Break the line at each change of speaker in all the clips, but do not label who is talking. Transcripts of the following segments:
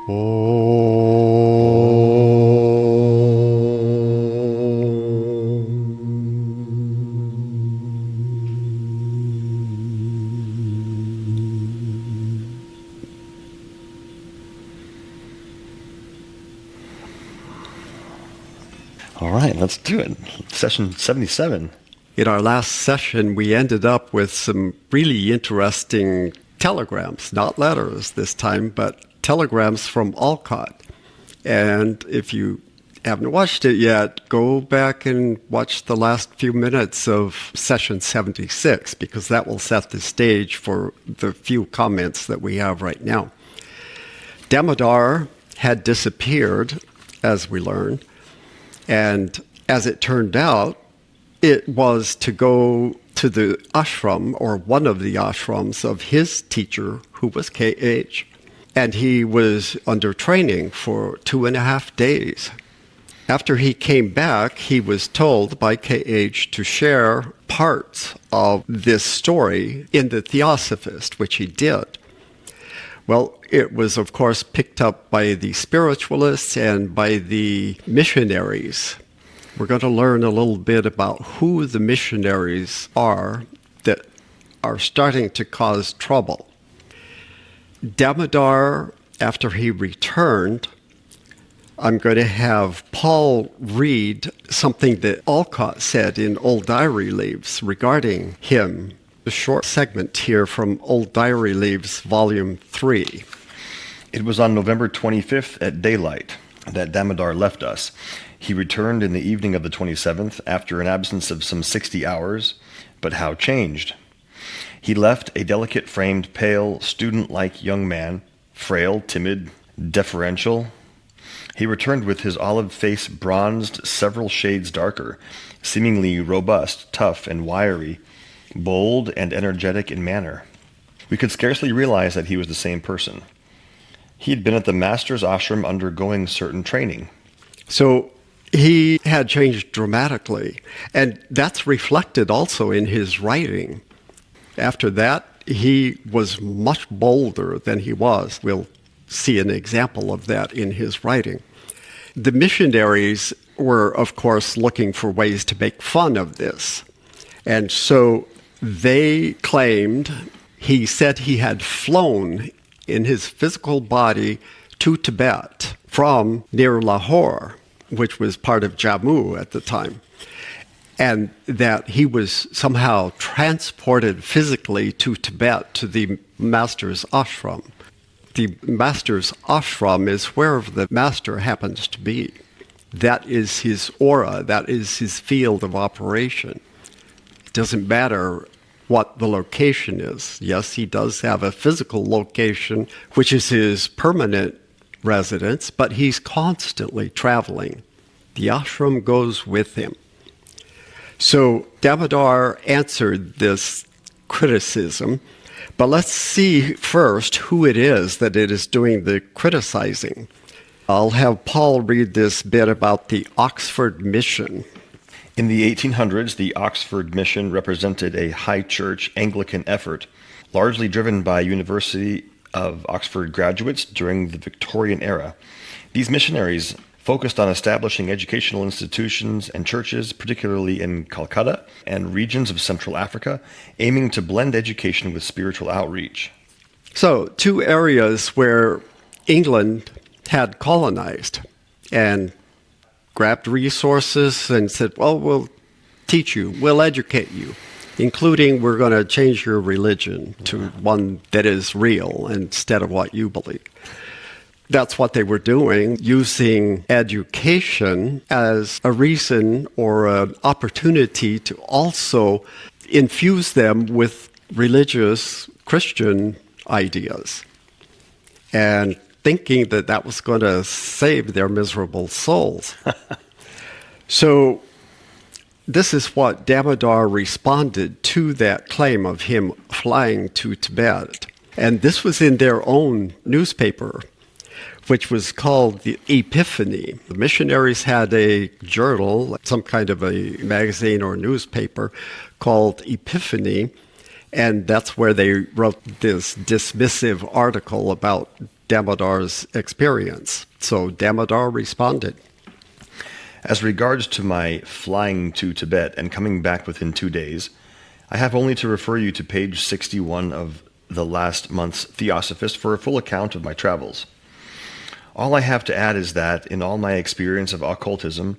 All right, let's do it. Session 77.
In our last session, we ended up with some really interesting telegrams, not letters this time, but telegrams from Alcott. And if you haven't watched it yet, go back and watch the last few minutes of session 76, because that will set the stage for the few comments that we have right now. Damodar had disappeared, as we learned, and as it turned out, it was to go to the ashram, or one of the ashrams of his teacher, who was K.H., and he was under training for 2.5 days. After he came back, he was told by K.H. to share parts of this story in the Theosophist, which he did. Well, it was, of course, picked up by the Spiritualists and by the missionaries. We're going to learn a little bit about who the missionaries are that are starting to cause trouble. Damodar, after he returned, I'm going to have Paul read something that Alcott said in Old Diary Leaves regarding him. A short segment here from Old Diary Leaves, Volume 3.
It was on November 25th at daylight that Damodar left us. He returned in the evening of the 27th after an absence of some 60 hours, but how changed. He left a delicate-framed, pale, student-like young man, frail, timid, deferential. He returned with his olive face bronzed several shades darker, seemingly robust, tough, and wiry, bold and energetic in manner. We could scarcely realize that he was the same person. He had been at the master's ashram undergoing certain training.
So he had changed dramatically, and that's reflected also in his writing. After that, he was much bolder than he was. We'll see an example of that in his writing. The missionaries were, of course, looking for ways to make fun of this. And so they claimed, he said he had flown in his physical body to Tibet from near Lahore, which was part of Jammu at the time, and that he was somehow transported physically to Tibet, to the master's ashram. The master's ashram is wherever the master happens to be. That is his aura, that is his field of operation. It doesn't matter what the location is. Yes, he does have a physical location, which is his permanent residence, but he's constantly traveling. The ashram goes with him. So Damodar answered this criticism, but let's see first who it is that it is doing the criticizing. I'll have Paul read this bit about the Oxford Mission.
In the 1800s, the Oxford Mission represented a high church Anglican effort, largely driven by University of Oxford graduates during the Victorian era. These missionaries focused on establishing educational institutions and churches, particularly in Calcutta and regions of Central Africa, aiming to blend education with spiritual outreach.
So, two areas where England had colonized and grabbed resources and said, well, we'll teach you, we'll educate you, including we're going to change your religion to one that is real instead of what you believe. That's what they were doing, using education as a reason or an opportunity to also infuse them with religious Christian ideas, and thinking that that was going to save their miserable souls. So this is what Damodar responded to that claim of him flying to Tibet. And this was in their own newspaper, which was called the Epiphany. The missionaries had a journal, some kind of a magazine or newspaper called Epiphany, and that's where they wrote this dismissive article about Damodar's experience. So Damodar responded.
As regards to my flying to Tibet and coming back within 2 days, I have only to refer you to page 61 of the last month's Theosophist for a full account of my travels. All I have to add is that, in all my experience of occultism,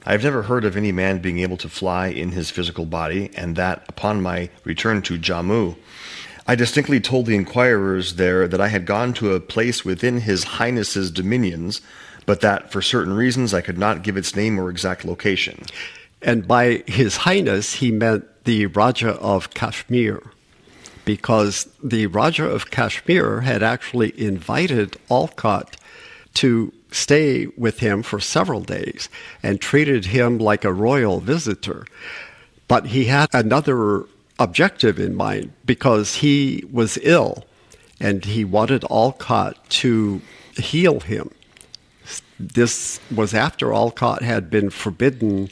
I have never heard of any man being able to fly in his physical body, and that, upon my return to Jammu, I distinctly told the inquirers there that I had gone to a place within His Highness's dominions, but that, for certain reasons, I could not give its name or exact location.
And by His Highness, he meant the Raja of Kashmir, because the Raja of Kashmir had actually invited Alcott to stay with him for several days and treated him like a royal visitor. But he had another objective in mind, because he was ill and he wanted Alcott to heal him. This was after Alcott had been forbidden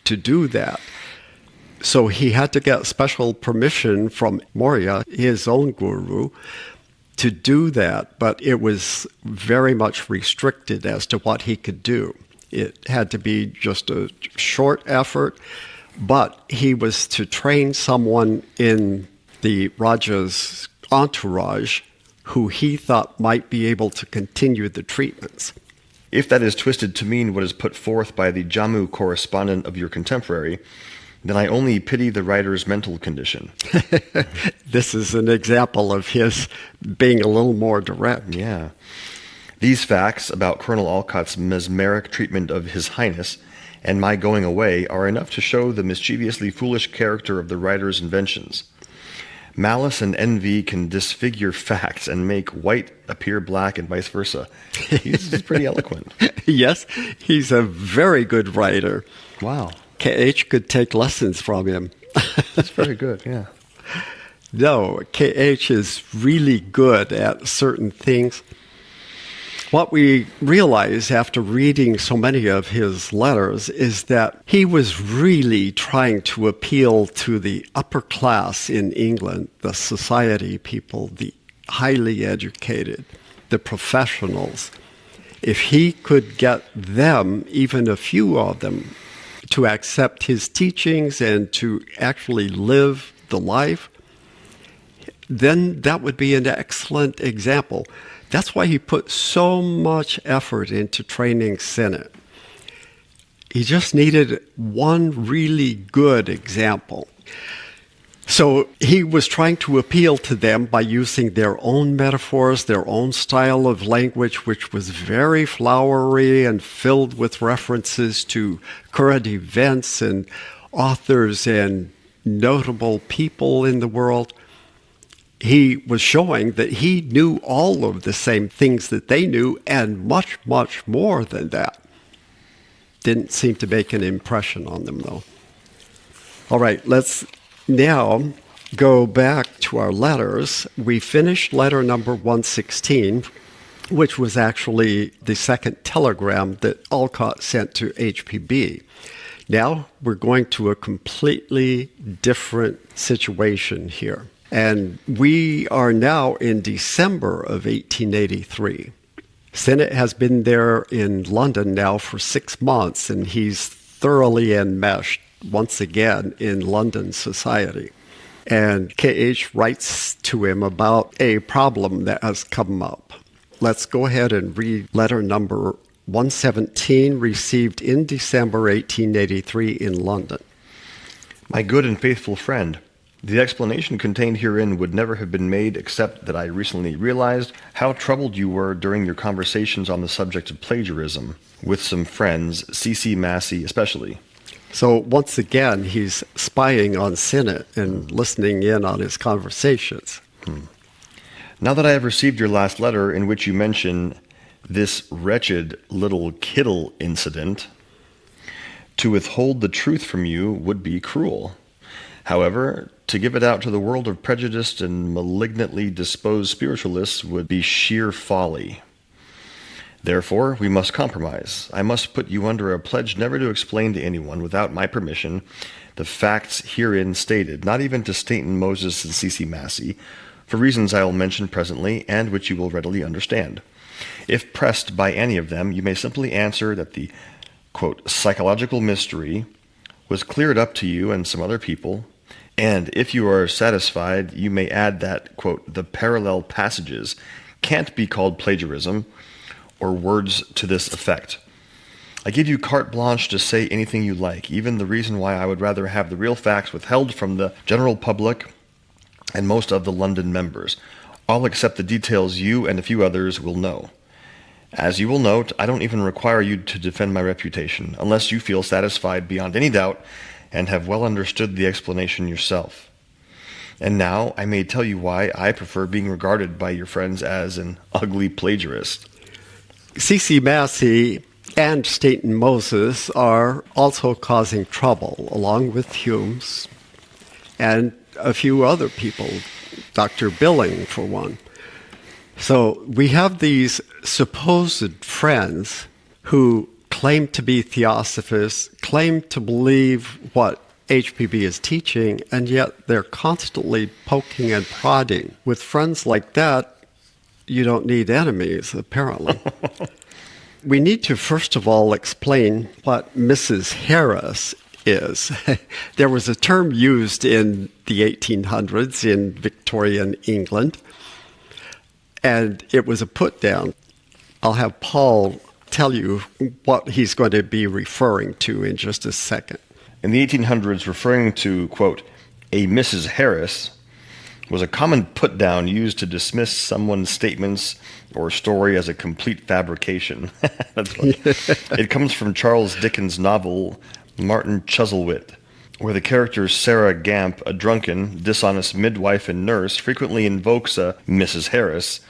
to do that. So he had to get special permission from Maurya, his own guru, to do that, but it was very much restricted as to what he could do. It had to be just a short effort, but he was to train someone in the Raja's entourage who he thought might be able to continue the treatments.
If that is twisted to mean what is put forth by the Jammu correspondent of your contemporary, then I only pity the writer's mental condition.
This is an example of his being a little more direct.
Yeah. These facts about Colonel Alcott's mesmeric treatment of His Highness and my going away are enough to show the mischievously foolish character of the writer's inventions. Malice and envy can disfigure facts and make white appear black and vice versa. He's pretty eloquent.
Yes, he's a very good writer.
Wow.
KH could take lessons from him.
That's very good, yeah.
No, KH is really good at certain things. What we realize after reading so many of his letters is that he was really trying to appeal to the upper class in England, the society people, the highly educated, the professionals. If he could get them, even a few of them, to accept his teachings and to actually live the life, then that would be an excellent example. That's why he put so much effort into training Sinnett. He just needed one really good example. So he was trying to appeal to them by using their own metaphors, their own style of language, which was very flowery and filled with references to current events and authors and notable people in the world. He was showing that he knew all of the same things that they knew and much, much more than that. Didn't seem to make an impression on them, though. All right, let's now go back to our letters. We finished letter number 116, which was actually the second telegram that Alcott sent to HPB. Now we're going to a completely different situation here. And we are now in December of 1883. Sinnett has been there in London now for 6 months, and he's thoroughly enmeshed once again in London society. And KH writes to him about a problem that has come up. Let's go ahead and read letter number 117, received in December 1883 in London.
My good and faithful friend, the explanation contained herein would never have been made except that I recently realized how troubled you were during your conversations on the subject of plagiarism, with some friends, C.C. Massey especially.
So once again, he's spying on Sinnett and listening in on his conversations.
Now that I have received your last letter in which you mention this wretched little Kiddle incident, to withhold the truth from you would be cruel. However, to give it out to the world of prejudiced and malignantly disposed spiritualists would be sheer folly. Therefore, we must compromise. I must put you under a pledge never to explain to anyone, without my permission, the facts herein stated, not even to Stainton Moses and C.C. Massey, for reasons I will mention presently and which you will readily understand. If pressed by any of them, you may simply answer that the, quote, psychological mystery was cleared up to you and some other people, and if you are satisfied, you may add that, quote, the parallel passages can't be called plagiarism, or words to this effect. I give you carte blanche to say anything you like, even the reason why I would rather have the real facts withheld from the general public and most of the London members, all except the details you and a few others will know. As you will note, I don't even require you to defend my reputation, unless you feel satisfied beyond any doubt and have well understood the explanation yourself. And now I may tell you why I prefer being regarded by your friends as an ugly plagiarist.
C.C. Massey and Staten Moses are also causing trouble, along with Hume's and a few other people, Dr. Billing for one. So we have these supposed friends who claim to be theosophists, claim to believe what HPB is teaching, and yet they're constantly poking and prodding. With friends like that, you don't need enemies, apparently. We need to first of all explain what Mrs. Harris is. There was a term used in the 1800s in Victorian England, and it was a put-down. I'll have Paul tell you what he's going to be referring to in just a second.
In the 1800s, referring to, quote, a Mrs. Harris was a common put-down used to dismiss someone's statements or story as a complete fabrication. That's funny. It comes from Charles Dickens' novel Martin Chuzzlewit, where the character Sarah Gamp, a drunken, dishonest midwife and nurse, frequently invokes a Mrs. Harris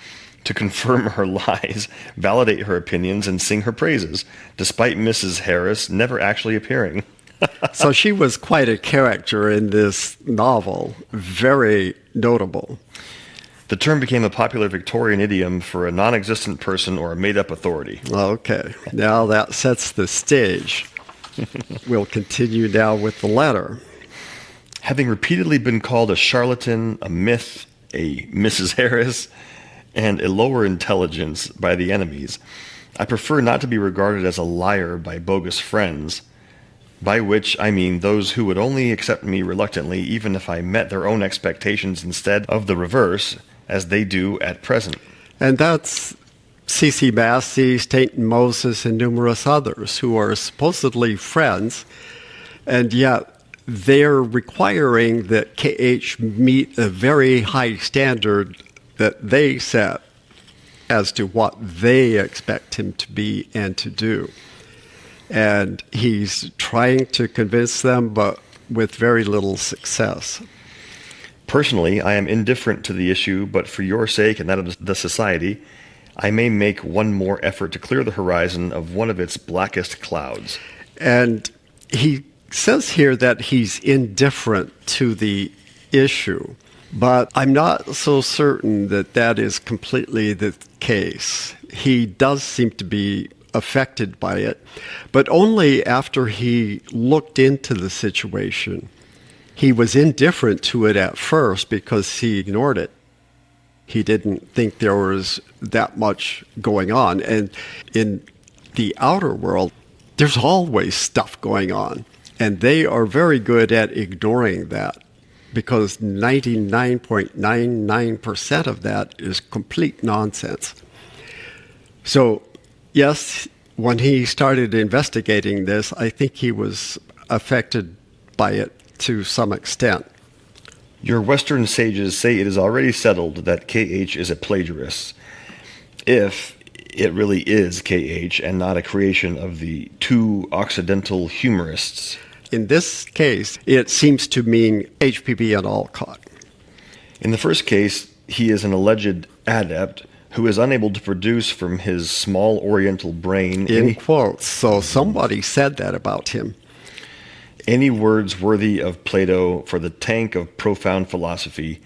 to confirm her lies, validate her opinions, and sing her praises, despite Mrs. Harris never actually appearing.
So she was quite a character in this novel, very notable.
The term became a popular Victorian idiom for a non-existent person or a made-up authority.
Okay, now that sets the stage. We'll continue now with the letter.
Having repeatedly been called a charlatan, a myth, a Mrs. Harris, and a lower intelligence by the enemies, I prefer not to be regarded as a liar by bogus friends, by which I mean those who would only accept me reluctantly even if I met their own expectations instead of the reverse, as they do at present.
And that's C.C. Massey, Staten Moses, and numerous others who are supposedly friends, and yet they're requiring that KH meet a very high standard that they set as to what they expect him to be and to do. And he's trying to convince them, but with very little success.
Personally, I am indifferent to the issue, but for your sake and that of the society, I may make one more effort to clear the horizon of one of its blackest clouds.
And he says here that he's indifferent to the issue, but I'm not so certain that that is completely the case. He does seem to be affected by it, but only after he looked into the situation. He was indifferent to it at first because he ignored it. He didn't think there was that much going on. And in the outer world, there's always stuff going on. And they are very good at ignoring that because 99.99% of that is complete nonsense. So, yes, when he started investigating this, I think he was affected by it to some extent.
Your Western sages say it is already settled that KH is a plagiarist, if it really is KH and not a creation of the two occidental humorists.
In this case, it seems to mean HPB and Alcott.
In the first case, he is an alleged adept who is unable to produce from his small oriental brain
In quotes, so somebody said that about him.
any words worthy of Plato for the tank of profound philosophy,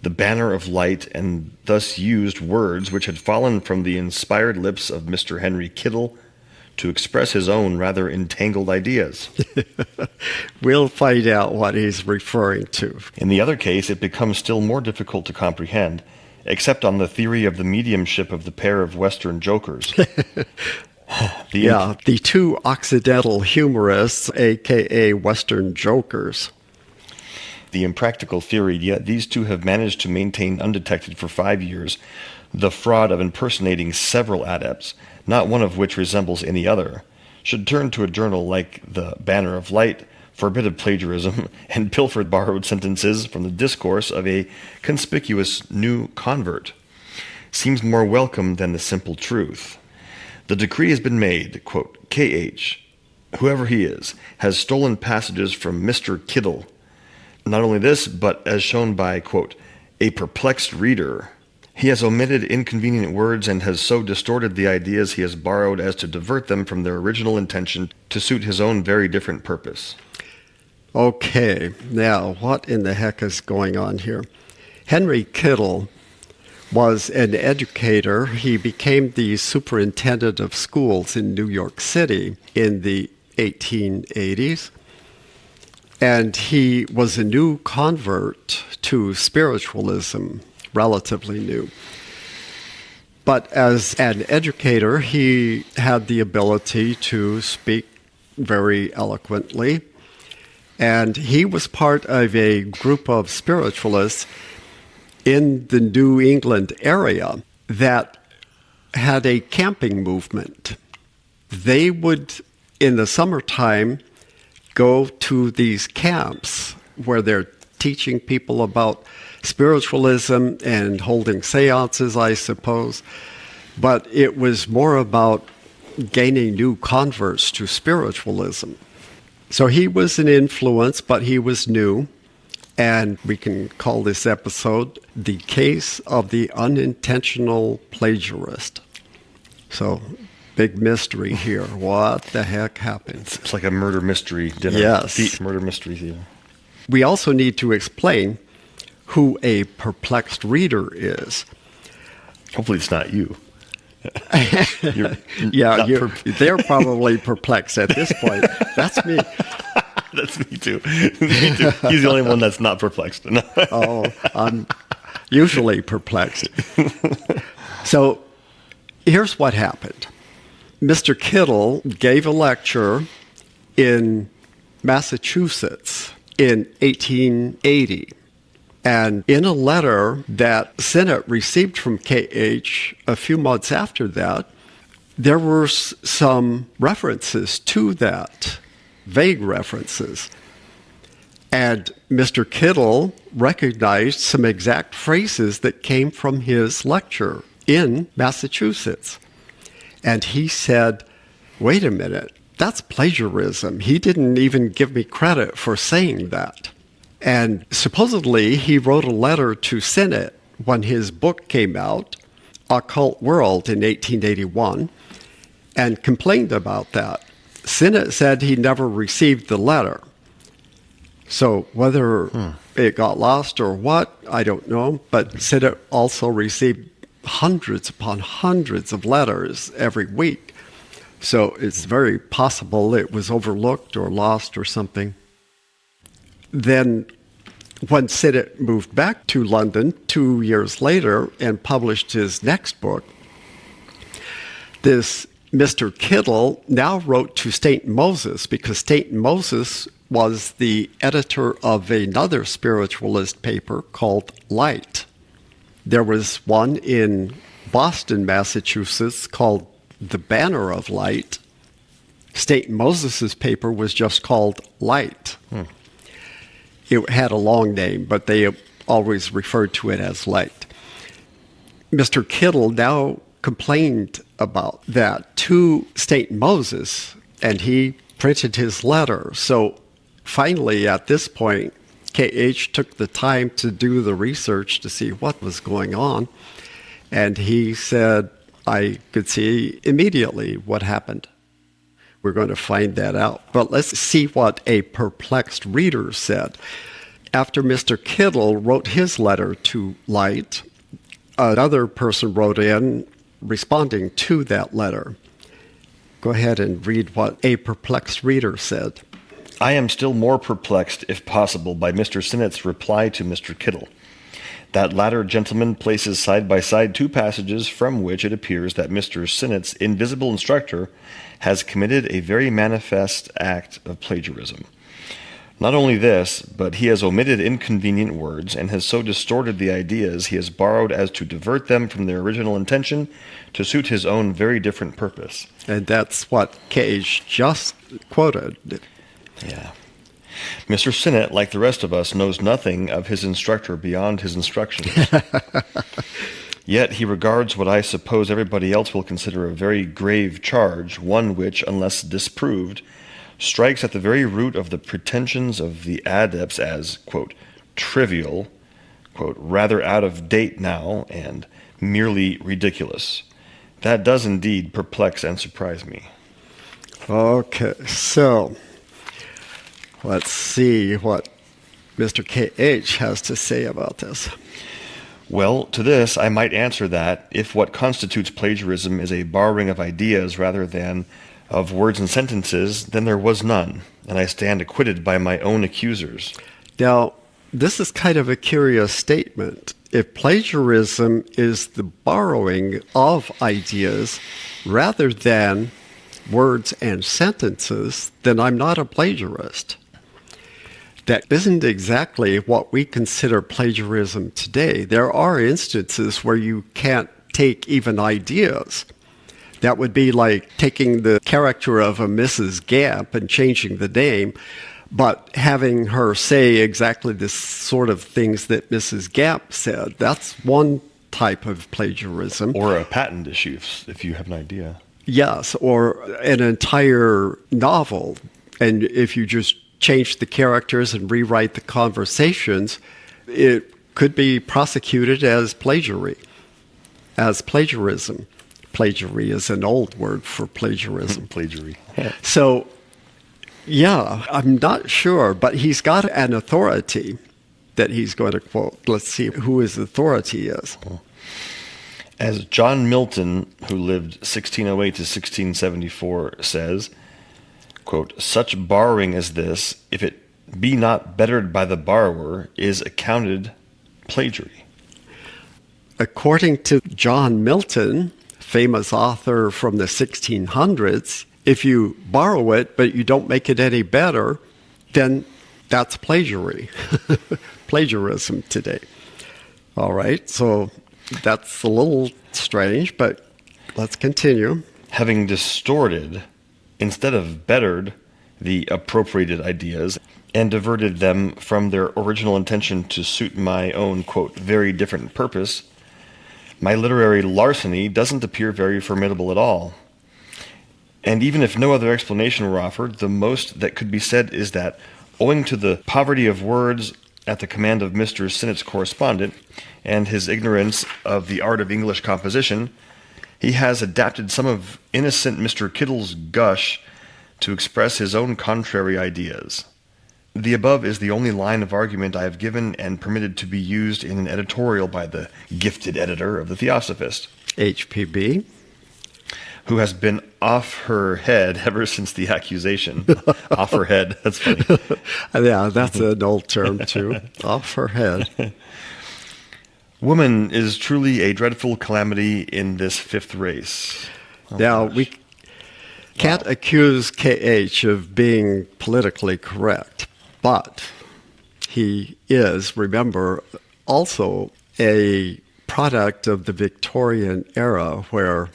the banner of light, and thus used words which had fallen from the inspired lips of Mr. Henry Kiddle to express his own rather entangled ideas.
We'll find out what he's referring to.
In the other case, it becomes still more difficult to comprehend, except on the theory of the mediumship of the pair of Western jokers.
The two occidental humorists, a.k.a. Western jokers.
The impractical theory, yet these two have managed to maintain undetected for 5 years the fraud of impersonating several adepts, not one of which resembles any other, should turn to a journal like the Banner of Light for a bit of plagiarism and pilfered borrowed sentences from the discourse of a conspicuous new convert. Seems more welcome than the simple truth. The decree has been made, quote, K.H., whoever he is, has stolen passages from Mr. Kiddle. Not only this, but as shown by, quote, a perplexed reader, he has omitted inconvenient words and has so distorted the ideas he has borrowed as to divert them from their original intention to suit his own very different purpose.
Okay, now what in the heck is going on here? Henry Kiddle was an educator. He became the superintendent of schools in New York City in the 1880s. And he was a new convert to spiritualism, relatively new. But as an educator, he had the ability to speak very eloquently. And he was part of a group of spiritualists in the New England area that had a camping movement. They would, in the summertime, go to these camps where they're teaching people about spiritualism and holding seances, I suppose. But it was more about gaining new converts to spiritualism. So he was an influence, but he was new. And we can call this episode The Case of the Unintentional Plagiarist. So, big mystery here. What the heck happened?
It's like a murder mystery dinner.
Yes.
Murder mystery theater.
We also need to explain who a perplexed reader is.
Hopefully it's not you.
They're probably perplexed at this point. That's me.
That's me too. Me too. He's the only one that's not perplexed.
Oh, I'm usually perplexed. So here's what happened. Mr. Kiddle gave a lecture in Massachusetts in 1880. And in a letter that Sinnott received from K.H. a few months after that, there were some references to that, vague references. And Mr. Kiddle recognized some exact phrases that came from his lecture in Massachusetts. And he said, wait a minute, that's plagiarism. He didn't even give me credit for saying that. And supposedly he wrote a letter to Sinnott when his book came out, Occult World, in 1881, and complained about that. Sinnott said he never received the letter. So whether it got lost or what, I don't know. But Sinnott also received hundreds upon hundreds of letters every week. So it's very possible it was overlooked or lost or something. Then when Sinnott moved back to London 2 years later and published his next book, this Mr. Kiddle now wrote to Stainton Moses, because Stainton Moses was the editor of another spiritualist paper called Light. There was one in Boston, Massachusetts called The Banner of Light. Stainton Moses's paper was just called Light. It had a long name, but they always referred to it as Light. Mr. Kiddle now complained about that to Stainton Moses, and he printed his letter. So finally, at this point, K.H. took the time to do the research to see what was going on, and he said, I could see immediately what happened. We're going to find that out. But let's see what a perplexed reader said. After Mr. Kiddle wrote his letter to Light, another person wrote in responding to that letter. Go ahead and read what a perplexed reader said.
I am still more perplexed, if possible, by Mr. Sinnett's reply to Mr. Kiddle. That latter gentleman places side by side two passages from which it appears that Mr. Sinnett's invisible instructor has committed a very manifest act of plagiarism. Not only this, but he has omitted inconvenient words and has so distorted the ideas he has borrowed as to divert them from their original intention to suit his own very different purpose.
And that's what Cage just quoted.
Yeah. Mr. Sinnett, like the rest of us, knows nothing of his instructor beyond his instructions. Yet he regards what I suppose everybody else will consider a very grave charge, one which, unless disproved, strikes at the very root of the pretensions of the adepts as, quote, trivial, quote, rather out of date now, and merely ridiculous. That does indeed perplex and surprise me.
Okay, so let's see what Mr. K.H. has to say about this.
Well, to this I might answer that if what constitutes plagiarism is a borrowing of ideas rather than of words and sentences, then there was none, and I stand acquitted by my own accusers.
Now, this is kind of a curious statement. If plagiarism is the borrowing of ideas rather than words and sentences, then I'm not a plagiarist. That isn't exactly what we consider plagiarism today. There are instances where you can't take even ideas. That would be like taking the character of a Mrs. Gamp and changing the name, but having her say exactly the sort of things that Mrs. Gamp said. That's one type of plagiarism.
Or a patent issue, if you have an idea.
Yes, or an entire novel. And if you just change the characters and rewrite the conversations, it could be prosecuted as plagiarism. Plagiary is an old word for plagiarism.
Plagiary.
So, yeah, I'm not sure, but he's got an authority that he's going to quote. Let's see who his authority is.
As John Milton, who lived 1608 to 1674, says, quote, such borrowing as this, if it be not bettered by the borrower, is accounted plagiary.
According to John Milton, famous author from the 1600s, if you borrow it but you don't make it any better, then that's plagiarism today. All right, so that's a little strange, but let's continue.
Having distorted, instead of bettered, the appropriated ideas and diverted them from their original intention to suit my own, quote, very different purpose, my literary larceny doesn't appear very formidable at all. And even if no other explanation were offered, the most that could be said is that, owing to the poverty of words at the command of Mr. Sinnett's correspondent and his ignorance of the art of English composition, he has adapted some of innocent Mr. Kiddle's gush to express his own contrary ideas. The above is the only line of argument I have given and permitted to be used in an editorial by the gifted editor of the Theosophist,
HPB,
who has been off her head ever since the accusation. Off her head, that's funny.
Yeah, that's an old term too. Off her head.
Woman is truly a dreadful calamity in this fifth race.
Now, we can't accuse KH of being politically correct, but he is, remember, also a product of the Victorian era where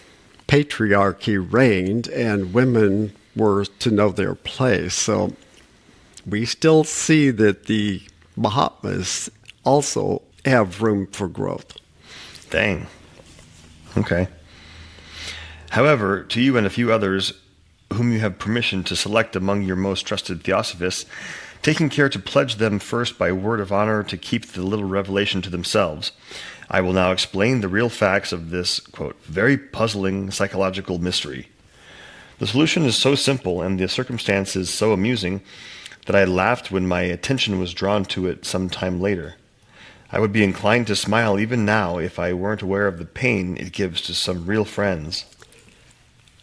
patriarchy reigned and women were to know their place. So we still see that the Mahatmas also have room for growth.
Dang. Okay. However, to you and a few others whom you have permission to select among your most trusted theosophists, taking care to pledge them first by word of honor to keep the little revelation to themselves, I will now explain the real facts of this, quote, very puzzling psychological mystery. The solution is so simple and the circumstances so amusing that I laughed when my attention was drawn to it some time later. I would be inclined to smile even now if I weren't aware of the pain it gives to some real friends.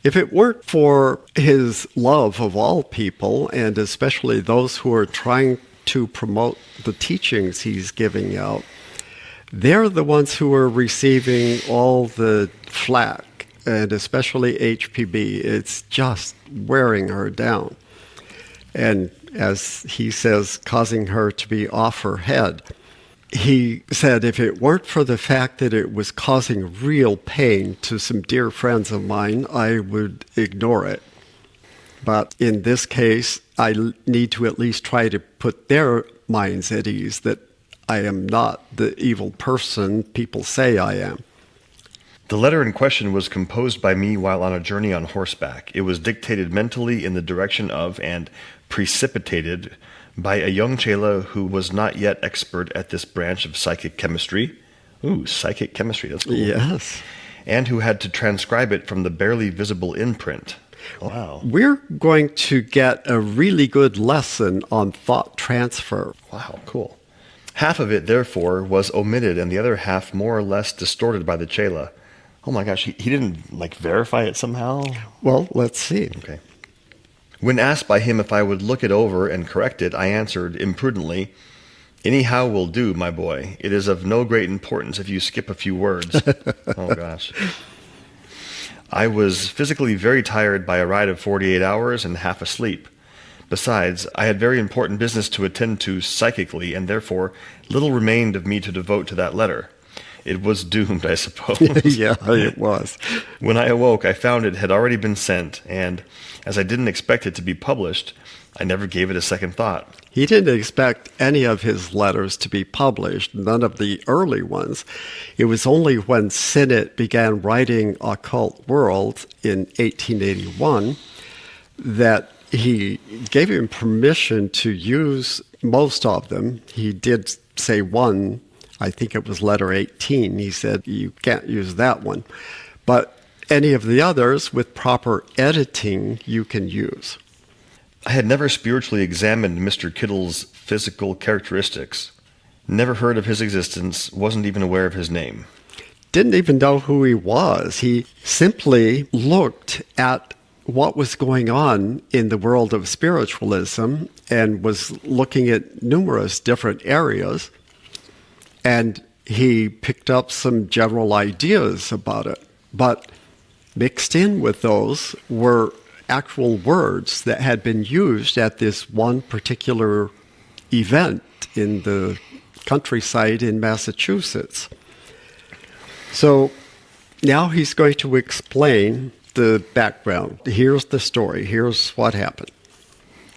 If it weren't for his love of all people, and especially those who are trying to promote the teachings he's giving out, they're the ones who are receiving all the flack, and especially HPB. It's just wearing her down. And as he says, causing her to be off her head. He said if it weren't for the fact that it was causing real pain to some dear friends of mine, I would ignore it. But in this case, I need to at least try to put their minds at ease that I am not the evil person people say I am.
The letter in question was composed by me while on a journey on horseback. It was dictated mentally in the direction of and precipitated by a young chela who was not yet expert at this branch of psychic chemistry. Ooh, psychic chemistry, that's cool.
Yes.
And who had to transcribe it from the barely visible imprint. Wow.
We're going to get a really good lesson on thought transfer.
Wow, cool. Half of it, therefore, was omitted and the other half more or less distorted by the chela. Oh my gosh, he didn't, verify it somehow?
Well, let's see.
Okay. When asked by him if I would look it over and correct it, I answered imprudently, "Anyhow will do, my boy. It is of no great importance if you skip a few words." Oh, gosh. I was physically very tired by a ride of 48 hours and half asleep. Besides, I had very important business to attend to psychically, and therefore little remained of me to devote to that letter. It was doomed, I suppose.
Yeah, it was.
When I awoke, I found it had already been sent, and as I didn't expect it to be published, I never gave it a second thought.
He didn't expect any of his letters to be published, none of the early ones. It was only when Sinnett began writing Occult World in 1881 that he gave him permission to use most of them. He did say one, I think it was letter 18. He said, you can't use that one. But any of the others, with proper editing, you can use.
I had never spiritually examined Mr. Kiddle's physical characteristics, never heard of his existence, wasn't even aware of his name.
Didn't even know who he was. He simply looked at what was going on in the world of spiritualism and was looking at numerous different areas. And he picked up some general ideas about it. But mixed in with those were actual words that had been used at this one particular event in the countryside in Massachusetts. So now he's going to explain the background. Here's the story. Here's what happened.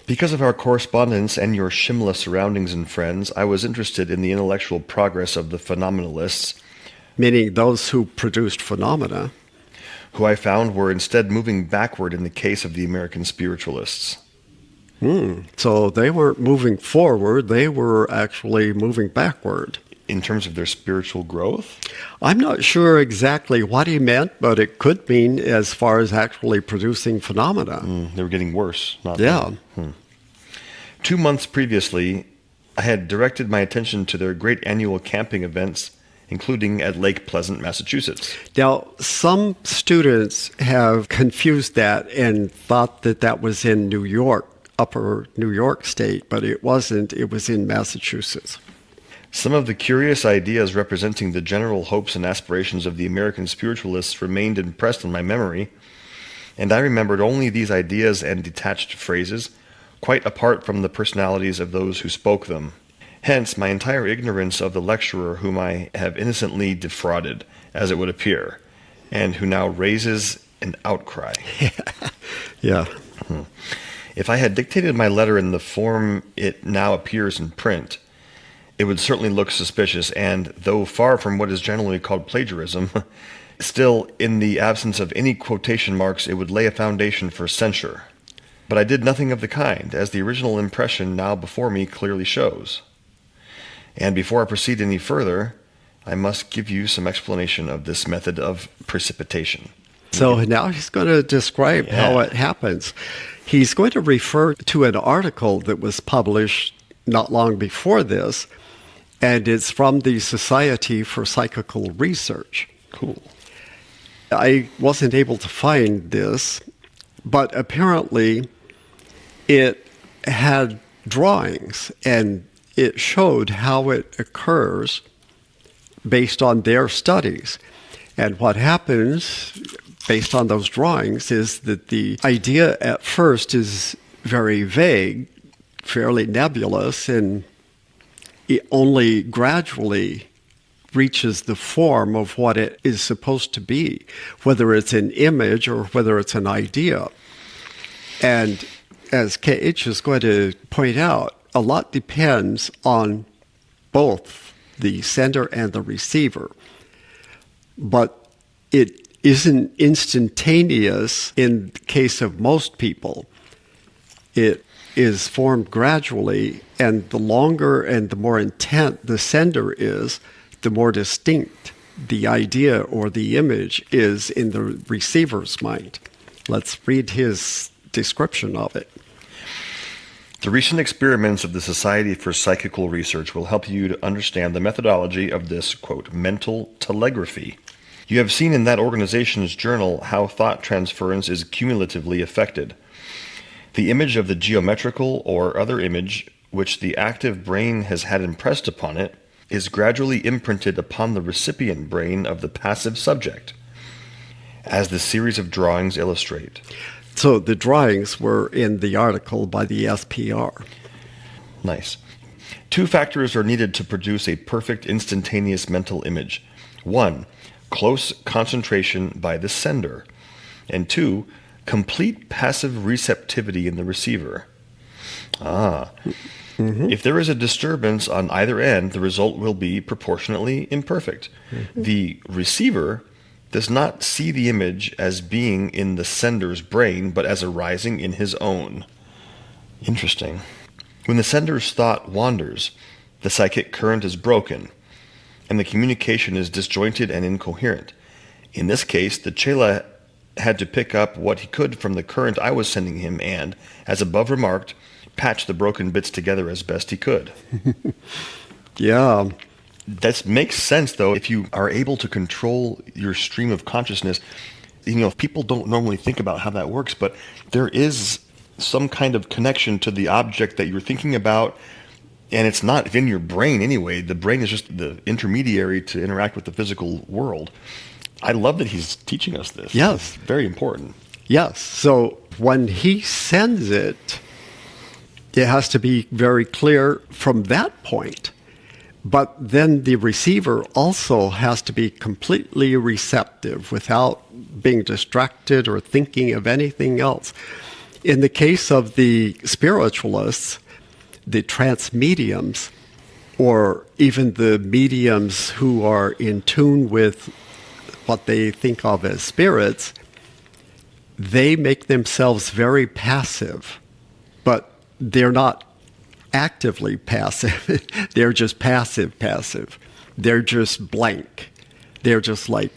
Because of our correspondence and your Shimla surroundings and friends, I was interested in the intellectual progress of the phenomenalists,
meaning those who produced phenomena,
who I found were instead moving backward in the case of the American spiritualists.
So they weren't moving forward, they were actually moving backward.
In terms of their spiritual growth?
I'm not sure exactly what he meant, but it could mean as far as actually producing phenomena.
They were getting worse, not
better.
2 months previously, I had directed my attention to their great annual camping events, including at Lake Pleasant, Massachusetts.
Now, some students have confused that and thought that that was in New York, upper New York state, but it wasn't. It was in Massachusetts.
Some of the curious ideas representing the general hopes and aspirations of the American spiritualists remained impressed in my memory, and I remembered only these ideas and detached phrases, quite apart from the personalities of those who spoke them. Hence, my entire ignorance of the lecturer whom I have innocently defrauded, as it would appear, and who now raises an outcry.
Yeah.
If I had dictated my letter in the form it now appears in print, it would certainly look suspicious, and though far from what is generally called plagiarism, still, in the absence of any quotation marks, it would lay a foundation for censure. But I did nothing of the kind, as the original impression now before me clearly shows. And before I proceed any further, I must give you some explanation of this method of precipitation.
So now he's going to describe how it happens. He's going to refer to an article that was published not long before this, and it's from the Society for Psychical Research.
Cool.
I wasn't able to find this, but apparently it had drawings and it showed how it occurs based on their studies. And what happens based on those drawings is that the idea at first is very vague, fairly nebulous, and it only gradually reaches the form of what it is supposed to be, whether it's an image or whether it's an idea. And as K.H. is going to point out, a lot depends on both the sender and the receiver. But it isn't instantaneous in the case of most people. It is formed gradually, and the longer and the more intent the sender is, the more distinct the idea or the image is in the receiver's mind. Let's read his description of it.
The recent experiments of the Society for Psychical Research will help you to understand the methodology of this, quote, mental telegraphy. You have seen in that organization's journal how thought transference is cumulatively affected. The image of the geometrical or other image which the active brain has had impressed upon it is gradually imprinted upon the recipient brain of the passive subject, as the series of drawings illustrate.
So the drawings were in the article by the SPR.
Nice. Two factors are needed to produce a perfect instantaneous mental image. One, close concentration by the sender. And two, complete passive receptivity in the receiver. If there is a disturbance on either end, the result will be proportionately imperfect. The receiver does not see the image as being in the sender's brain, but as arising in his own. Interesting. When the sender's thought wanders, the psychic current is broken, and the communication is disjointed and incoherent. In this case, the chela had to pick up what he could from the current I was sending him and, as above remarked, patch the broken bits together as best he could.
Yeah.
That makes sense, though, if you are able to control your stream of consciousness. You know, people don't normally think about how that works, but there is some kind of connection to the object that you're thinking about, and it's not in your brain anyway. The brain is just the intermediary to interact with the physical world. I love that he's teaching us this.
Yes.
It's very important.
Yes. So when he sends it, it has to be very clear from that point. But then the receiver also has to be completely receptive without being distracted or thinking of anything else. In the case of the spiritualists, the trance mediums, or even the mediums who are in tune with what they think of as spirits, they make themselves very passive, but they're not actively passive. They're just passive. They're just blank. They're just like,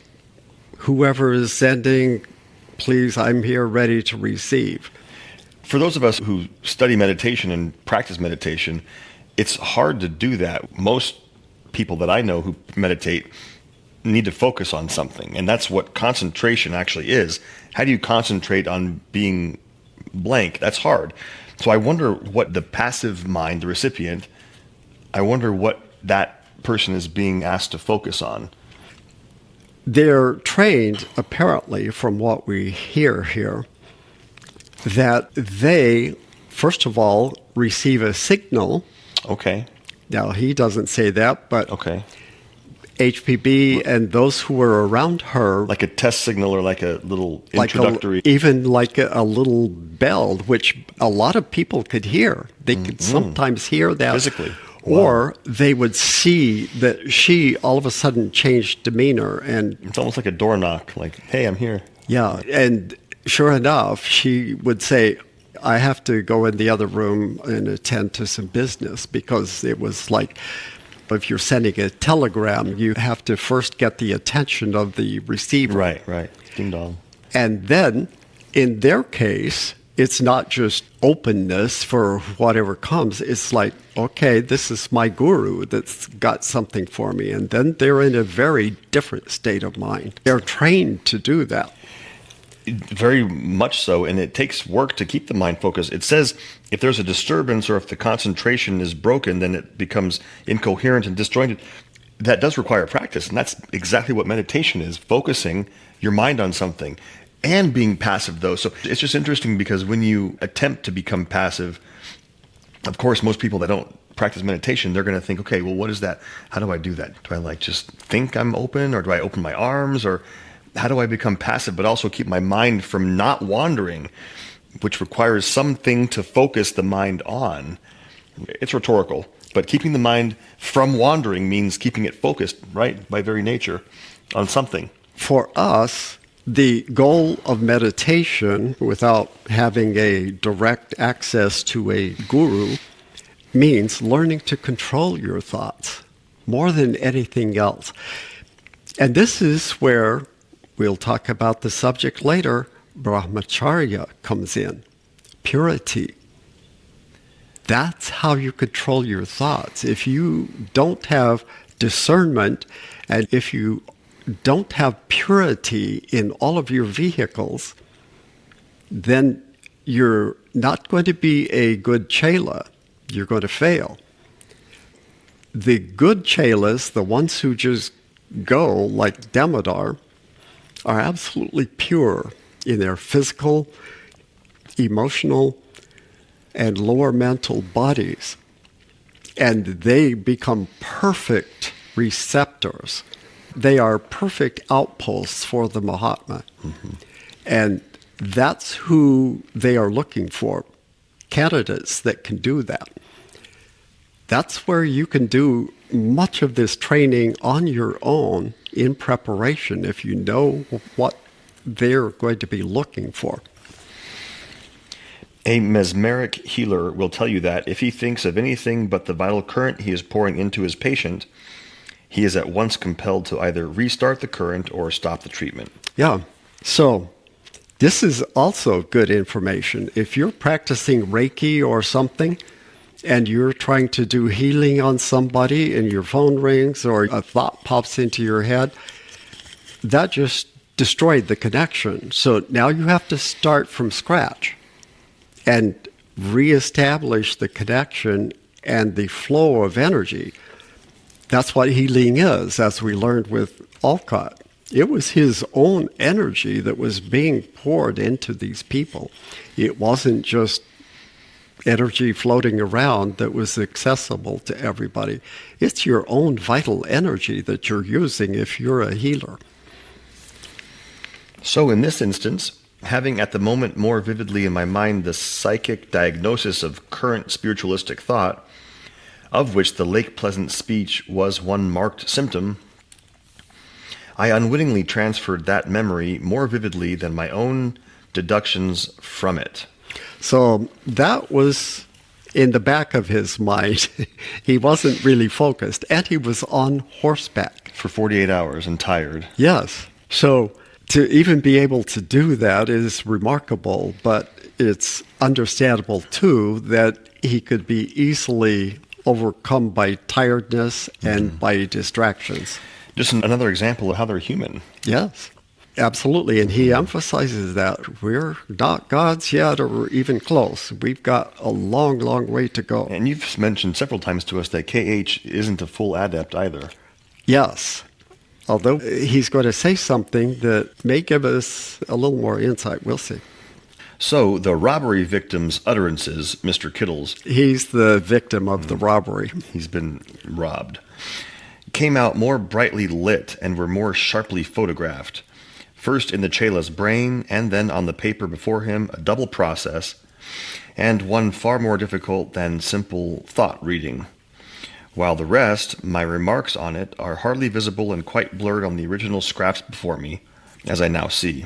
whoever is sending, please, I'm here ready to receive.
For those of us who study meditation and practice meditation, it's hard to do that. Most people that I know who meditate need to focus on something, and that's what concentration actually is. How do you concentrate on being blank? That's hard. So I wonder what the passive mind, the recipient, I wonder what that person is being asked to focus on.
They're trained, apparently, from what we hear here, that they, first of all, receive a signal.
Okay.
Now, he doesn't say that, but
Okay.
HPB and those who were around her,
Like a test signal or like a little
like
introductory.
even like a little bell, which a lot of people could hear. They could sometimes hear that.
Physically.
Or they would see that she all of a sudden changed demeanor. And
It's almost like a door knock, like, hey, I'm here.
yeah, and sure enough, she would say, I have to go in the other room and attend to some business, because it was like, if you're sending a telegram, you have to first get the attention of the receiver.
Right. Ding dong.
And then, in their case, It's not just openness for whatever comes. It's like, okay, this is my guru that's got something for me. And then they're in a very different state of mind. They're trained to do that.
Very much so, and it takes work to keep the mind focused. It says if there's a disturbance or if the concentration is broken, then it becomes incoherent and disjointed. That does require practice, and that's exactly what meditation is, focusing your mind on something. And being passive, though. So it's just interesting because when you attempt to become passive, of course, most people that don't practice meditation, they're going to think, okay, well, what is that? How do I do that? Do I just think I'm open, or do I open my arms, or how do I become passive but also keep my mind from not wandering, which requires something to focus the mind on? It's rhetorical, but keeping the mind from wandering means keeping it focused, right, by very nature, on something.
For us, the goal of meditation, without having a direct access to a guru, means learning to control your thoughts more than anything else. And this is where, we'll talk about the subject later, brahmacharya comes in, purity. That's how you control your thoughts. If you don't have discernment, and if you don't have purity in all of your vehicles, then you're not going to be a good chela. You're going to fail. The good chelas, the ones who just go like Damodar, are absolutely pure in their physical, emotional, and lower mental bodies. And they become perfect receptors. They are perfect outposts for the Mahatma. Mm-hmm. And that's who they are looking for, candidates that can do that. That's where you can do much of this training on your own in preparation if you know what they're going to be looking for.
A mesmeric healer will tell you that if he thinks of anything but the vital current he is pouring into his patient, he is at once compelled to either restart the current or stop the treatment.
Yeah. So this is also good information. If you're practicing Reiki or something, and you're trying to do healing on somebody and your phone rings or a thought pops into your head, that just destroyed the connection. So now you have to start from scratch and reestablish the connection and the flow of energy. That's what healing is, as we learned with Alcott. It was his own energy that was being poured into these people. It wasn't just energy floating around that was accessible to everybody. It's your own vital energy that you're using if you're a healer.
So in this instance, having at the moment more vividly in my mind the psychic diagnosis of current spiritualistic thought, of which the Lake Pleasant speech was one marked symptom, I unwittingly transferred that memory more vividly than my own deductions from it.
So that was in the back of his mind. He wasn't really focused, and he was on horseback.
For 48 hours and tired.
Yes. So to even be able to do that is remarkable, but it's understandable, too, that he could be easily overcome by tiredness and by distractions.
Just another example of how they're human.
Yes. Absolutely, and he emphasizes that we're not gods yet or even close. We've got a long, long way to go.
And you've mentioned several times to us that KH isn't a full adept either.
Yes, although he's going to say something that may give us a little more insight. We'll see.
So the robbery victim's utterances, Mr. Kiddle's,
he's the victim of the robbery.
He's been robbed. Came out more brightly lit and were more sharply photographed. First in the chela's brain, and then on the paper before him, a double process, and one far more difficult than simple thought reading. While the rest, my remarks on it, are hardly visible and quite blurred on the original scraps before me, as I now see.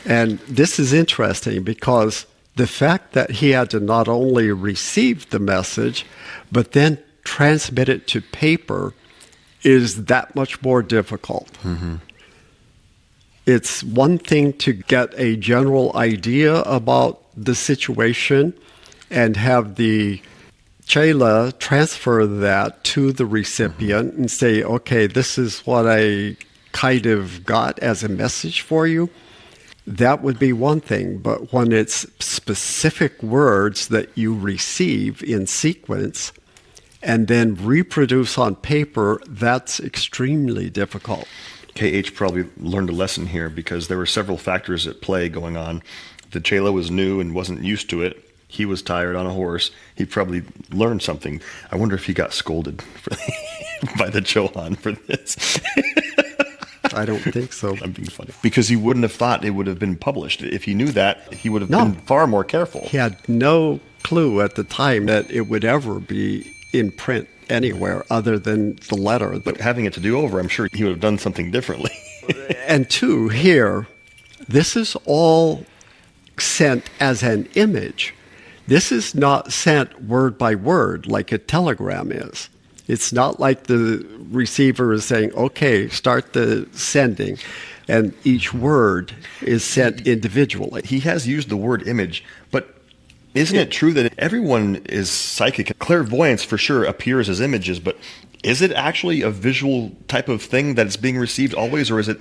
And this is interesting because the fact that he had to not only receive the message, but then transmit it to paper is that much more difficult. Mm-hmm. It's one thing to get a general idea about the situation and have the chela transfer that to the recipient and say, okay, this is what I kind of got as a message for you. That would be one thing. But when it's specific words that you receive in sequence and then reproduce on paper, that's extremely difficult.
KH probably learned a lesson here because there were several factors at play going on. The chela was new and wasn't used to it. He was tired on a horse. He probably learned something. I wonder if he got scolded by the Chohan for this.
I don't think so.
I'm being funny. Because he wouldn't have thought it would have been published. If he knew that, he would have been far more careful.
He had no clue at the time that it would ever be in print anywhere other than the letter.
But having it to do over, I'm sure he would have done something differently.
And two, here, this is all sent as an image. This is not sent word by word like a telegram is. It's not like the receiver is saying, okay, start the sending, and each word is sent individually.
He has used the word image, but isn't it true that everyone is psychic? Clairvoyance for sure appears as images, but is it actually a visual type of thing that is being received always, or is it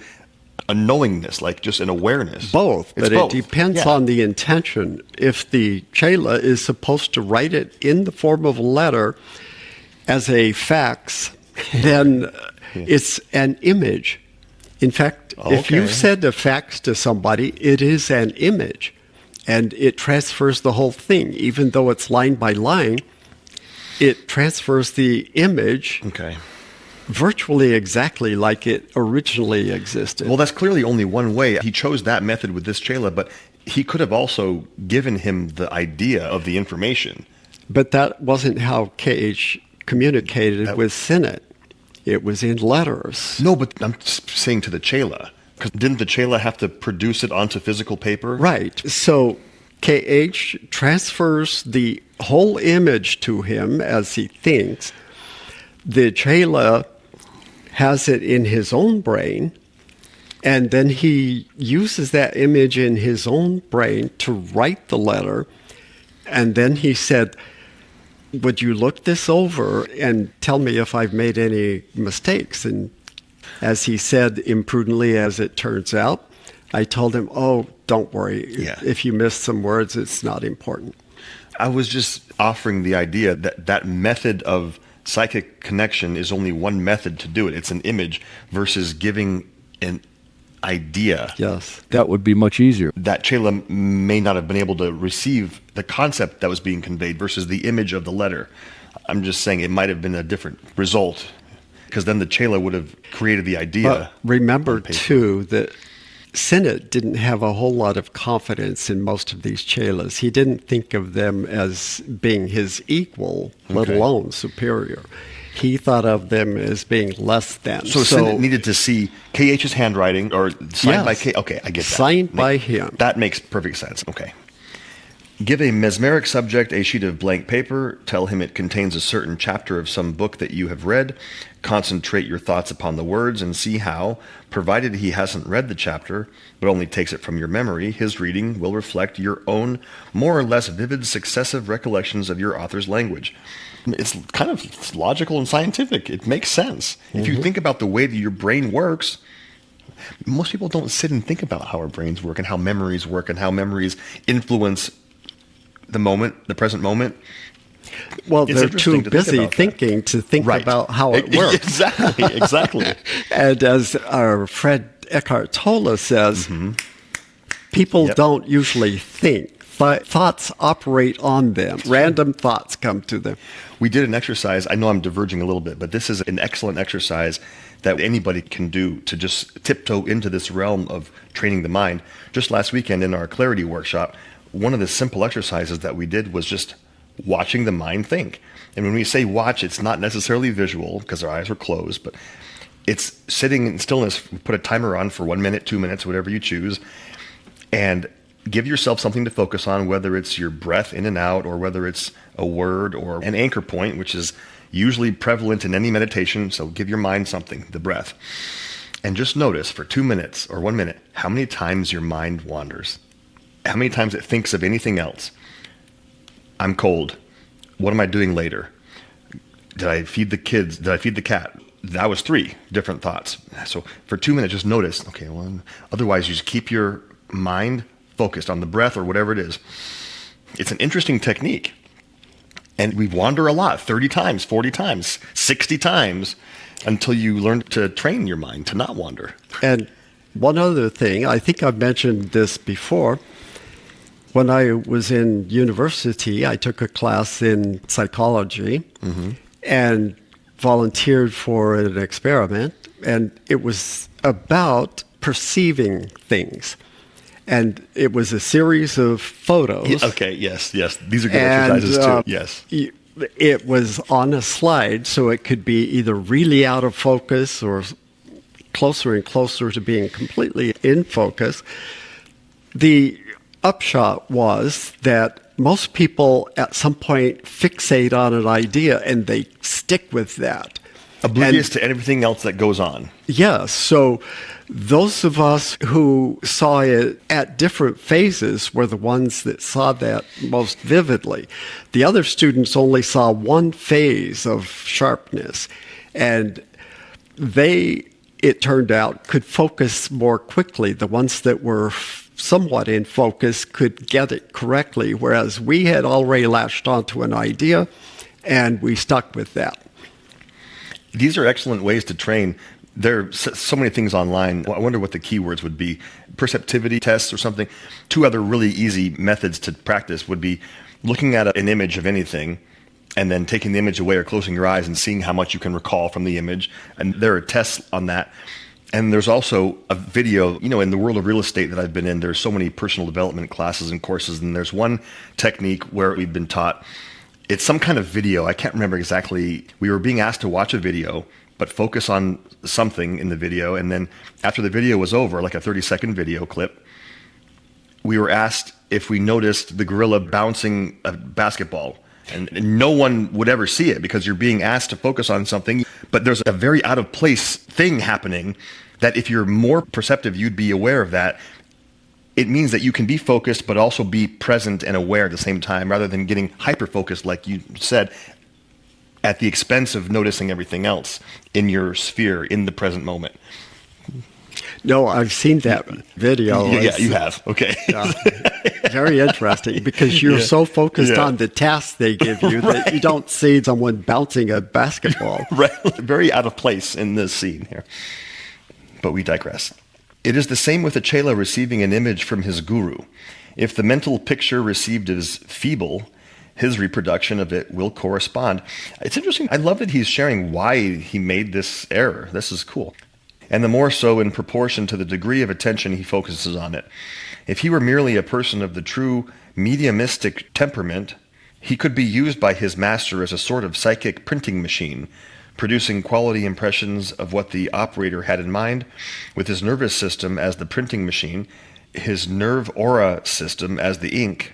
a knowingness, like just an awareness?
Both,
It's
but
both.
it depends on the intention. If the chela is supposed to write it in the form of a letter as a fax, then it's an image. In fact, if you send a fax to somebody, it is an image. And it transfers the whole thing. Even though it's line by line, it transfers the image virtually exactly like it originally existed.
Well, that's clearly only one way. He chose that method with this chela, but he could have also given him the idea of the information.
But that wasn't how KH communicated with Sinnett. It was in letters.
No, but I'm saying to the chela. Because didn't the chela have to produce it onto physical paper?
Right. So KH transfers the whole image to him as he thinks. The chela has it in his own brain, and then he uses that image in his own brain to write the letter. And then he said, would you look this over and tell me if I've made any mistakes? And as he said, imprudently as it turns out, I told him, oh, don't worry. If you miss some words, it's not important.
I was just offering the idea that that method of psychic connection is only one method to do it. It's an image versus giving an idea.
Yes.
That would be much easier.
That chela may not have been able to receive the concept that was being conveyed versus the image of the letter. I'm just saying it might have been a different result, because then the chela would have created the idea.
But remember, too, that Sinnett didn't have a whole lot of confidence in most of these chelas. He didn't think of them as being his equal, let alone superior. He thought of them as being less than.
So Sinnett needed to see KH's handwriting, or signed by K. Okay, I get that.
Signed by him.
That makes perfect sense. Okay. Give a mesmeric subject a sheet of blank paper. Tell him it contains a certain chapter of some book that you have read. Concentrate your thoughts upon the words and see how, provided he hasn't read the chapter, but only takes it from your memory, his reading will reflect your own more or less vivid successive recollections of your author's language. It's kind of logical and scientific. It makes sense. If you think about the way that your brain works, most people don't sit and think about how our brains work and how memories work and how memories influence the moment, the present moment.
Well, they're too busy thinking to think about how it works.
Exactly.
And as our friend Eckhart Tolle says, people don't usually think. Thoughts operate on them. Random thoughts come to them.
We did an exercise. I know I'm diverging a little bit, but this is an excellent exercise that anybody can do to just tiptoe into this realm of training the mind. Just last weekend in our clarity workshop, one of the simple exercises that we did was just watching the mind think. And when we say watch, it's not necessarily visual because our eyes are closed, but it's sitting in stillness. Put a timer on for 1 minute, 2 minutes, whatever you choose, and give yourself something to focus on, whether it's your breath in and out or whether it's a word or an anchor point, which is usually prevalent in any meditation. So give your mind something, the breath. and just notice for 2 minutes or 1 minute how many times your mind wanders, how many times it thinks of anything else. I'm cold. What am I doing later? Did I feed the kids? Did I feed the cat? That was 3 different thoughts. So for 2 minutes, just notice, okay, well, otherwise you just keep your mind focused on the breath or whatever it is. It's an interesting technique. And we wander a lot, 30 times, 40 times, 60 times, until you learn to train your mind to not wander.
And one other thing, I think I've mentioned this before. When I was in university, I took a class in psychology and volunteered for an experiment. And it was about perceiving things. And it was a series of photos.
Yeah, okay, yes. These are good exercises too, yes.
It was on a slide, so it could be either really out of focus or closer and closer to being completely in focus. The upshot was that most people at some point fixate on an idea and they stick with that.
Oblivious to everything else that goes on.
Yes. So those of us who saw it at different phases were the ones that saw that most vividly. The other students only saw one phase of sharpness, and they, it turned out, could focus more quickly. The ones that were somewhat in focus could get it correctly, whereas we had already latched onto an idea and we stuck with that.
These are excellent ways to train. There are so many things online. I wonder what the keywords would be. Perceptivity tests or something. 2 other really easy methods to practice would be looking at an image of anything and then taking the image away or closing your eyes and seeing how much you can recall from the image. And there are tests on that. And there's also a video, in the world of real estate that I've been in, there's so many personal development classes and courses. And there's one technique where we've been taught, it's some kind of video. I can't remember exactly. We were being asked to watch a video, but focus on something in the video. And then after the video was over, like a 30-second video clip, we were asked if we noticed the gorilla bouncing a basketball. And no one would ever see it because you're being asked to focus on something. But there's a very out of place thing happening that if you're more perceptive, you'd be aware of that. It means that you can be focused, but also be present and aware at the same time, rather than getting hyper-focused, like you said, at the expense of noticing everything else in your sphere, in the present moment.
No, I've seen that video.
Yeah, you have. Okay.
Very interesting, because you're so focused on the task they give you that you don't see someone bouncing a basketball.
Right. Very out of place in this scene here. But we digress. It is the same with a chela receiving an image from his guru. If the mental picture received is feeble, his reproduction of it will correspond. It's interesting. I love that he's sharing why he made this error. This is cool. And the more so in proportion to the degree of attention he focuses on it. If he were merely a person of the true mediumistic temperament, he could be used by his master as a sort of psychic printing machine, producing quality impressions of what the operator had in mind, with his nervous system as the printing machine, his nerve aura system as the ink.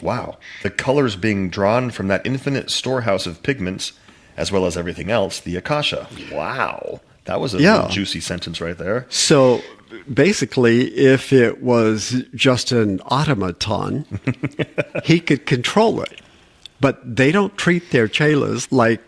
Wow. The colors being drawn from that infinite storehouse of pigments, as well as everything else, the akasha. Wow. That was a really juicy sentence right there.
So basically, if it was just an automaton, he could control it. But they don't treat their chelas like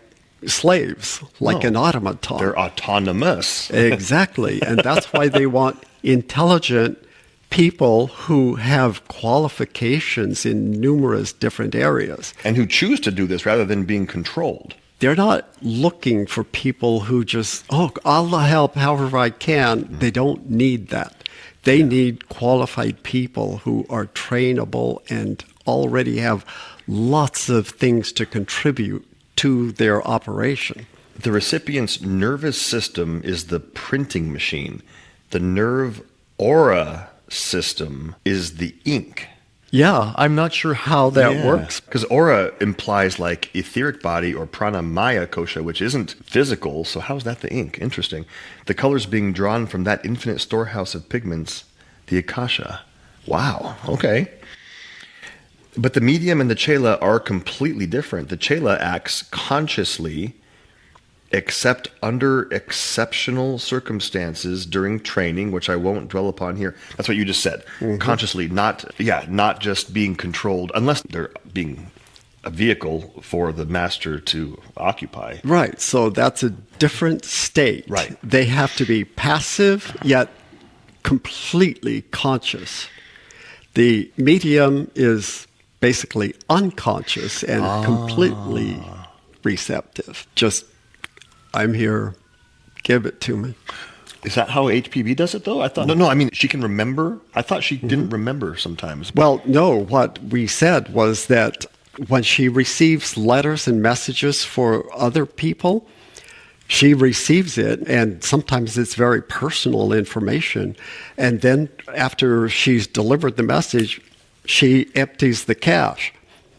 slaves, like an automaton.
They're autonomous.
Exactly. And that's why they want intelligent people who have qualifications in numerous different areas.
And who choose to do this rather than being controlled.
They're not looking for people who just, I'll help however I can. They don't need that. They need qualified people who are trainable and already have lots of things to contribute to their operation.
The recipient's nervous system is the printing machine. The nerve aura system is the ink.
Yeah, I'm not sure how that works.
Because aura implies like etheric body or pranamaya kosha, which isn't physical. So how's that the ink? Interesting. The colors being drawn from that infinite storehouse of pigments, the akasha. Wow. Okay. But the medium and the chela are completely different. The chela acts consciously except under exceptional circumstances during training, which I won't dwell upon here. That's what you just said. Consciously, not just being controlled, unless they're being a vehicle for the master to occupy.
Right. So that's a different state.
Right.
They have to be passive, yet completely conscious. The medium is basically unconscious and completely receptive. Just, I'm here, give it to me.
Is that how HPV does it, though? I thought, no, I mean, she can remember. I thought she didn't remember sometimes.
Well, no, what we said was that when she receives letters and messages for other people, she receives it, and sometimes it's very personal information. And then after she's delivered the message, she empties the cache,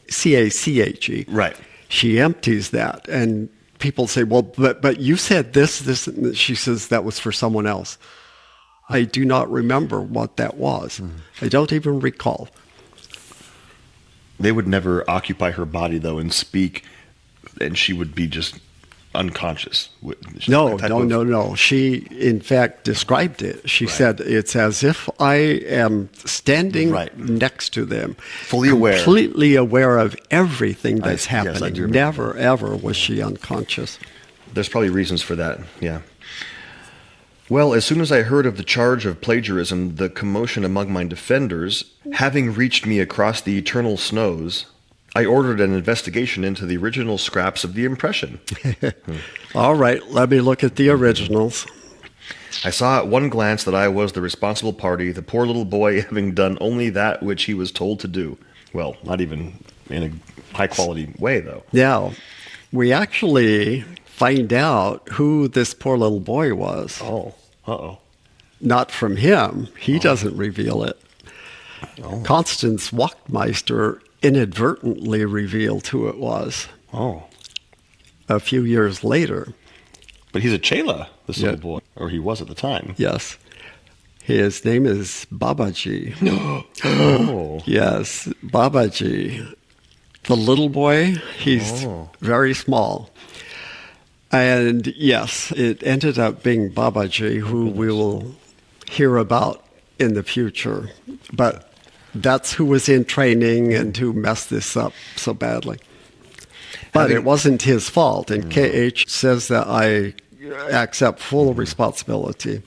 C-A-C-H-E.
Right.
She empties that, and people say, well, but you said this, and she says that was for someone else. I do not remember what that was. I don't even recall.
They would never occupy her body, though, and speak, and she would be just unconscious.
No. She, in fact, described it. She said, it's as if I am standing next to them.
Fully aware.
Completely aware of everything that's happening.
Yes, I do
Never, ever was she unconscious.
There's probably reasons for that, yeah. Well, as soon as I heard of the charge of plagiarism, the commotion among my defenders, having reached me across the eternal snows, I ordered an investigation into the original scraps of the impression.
All right, let me look at the originals.
I saw at one glance that I was the responsible party, the poor little boy having done only that which he was told to do. Well, not even in a high-quality way, though.
Now, we actually find out who this poor little boy was.
Oh, uh-oh.
Not from him. He doesn't reveal it. Constance Wachtmeister inadvertently revealed who it was.
Oh.
A few years later.
But he's a chela, this little boy, or he was at the time.
Yes. His name is Babaji.
Oh.
Yes, Babaji. The little boy, he's very small. And yes, it ended up being Babaji, who we will hear about in the future. But that's who was in training and who messed this up so badly. But it wasn't his fault, and KH says that I accept full responsibility.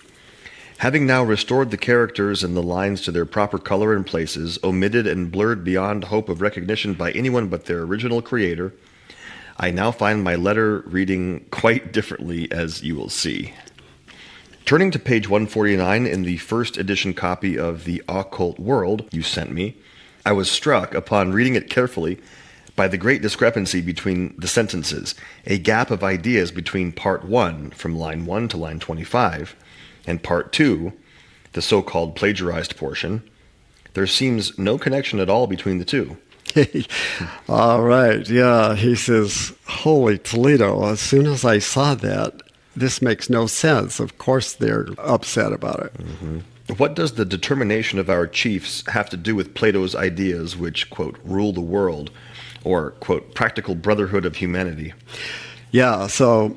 Having now restored the characters and the lines to their proper color and places, omitted and blurred beyond hope of recognition by anyone but their original creator, I now find my letter reading quite differently, as you will see. Turning to page 149 in the first edition copy of The Occult World you sent me, I was struck, upon reading it carefully, by the great discrepancy between the sentences, a gap of ideas between part 1, from line 1 to line 25, and part 2, the so-called plagiarized portion. There seems no connection at all between the two.
All right, yeah, he says, holy Toledo, as soon as I saw that, this makes no sense. Of course they're upset about it.
Mm-hmm. What does the determination of our chiefs have to do with Plato's ideas which, quote, rule the world, or, quote, practical brotherhood of humanity?
Yeah, so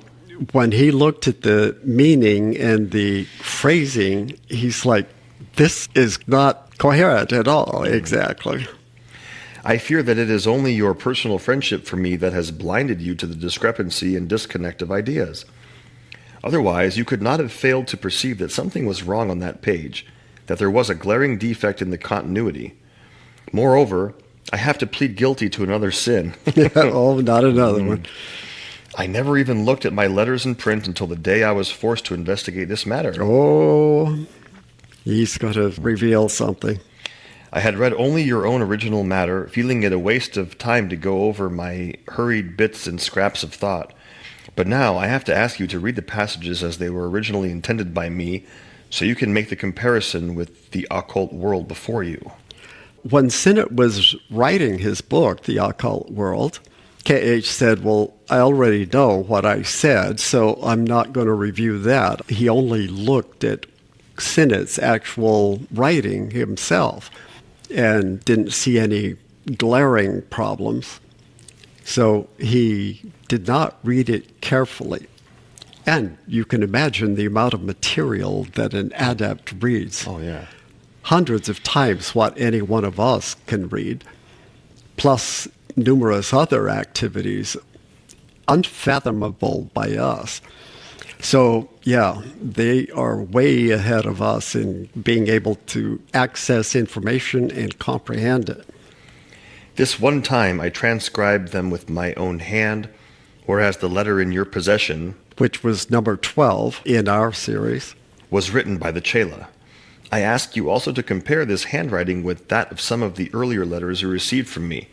when he looked at the meaning and the phrasing, he's like, this is not coherent at all, exactly.
I fear that it is only your personal friendship for me that has blinded you to the discrepancy and disconnect of ideas. Otherwise, you could not have failed to perceive that something was wrong on that page, that there was a glaring defect in the continuity. Moreover, I have to plead guilty to another sin.
Oh, not another one.
I never even looked at my letters in print until the day I was forced to investigate this matter.
Oh, he's going to reveal something.
I had read only your own original matter, feeling it a waste of time to go over my hurried bits and scraps of thought. But now I have to ask you to read the passages as they were originally intended by me, so you can make the comparison with the occult world before you.
When Sinnott was writing his book, The Occult World, KH said, well, I already know what I said, so I'm not going to review that. He only looked at Sinnott's actual writing himself and didn't see any glaring problems. So he did not read it carefully. And you can imagine the amount of material that an adept reads.
Oh, yeah.
Hundreds of times what any one of us can read, plus numerous other activities unfathomable by us. So, yeah, they are way ahead of us in being able to access information and comprehend it.
This one time I transcribed them with my own hand, whereas the letter in your possession,
which was number 12 in our series,
was written by the chela. I ask you also to compare this handwriting with that of some of the earlier letters you received from me.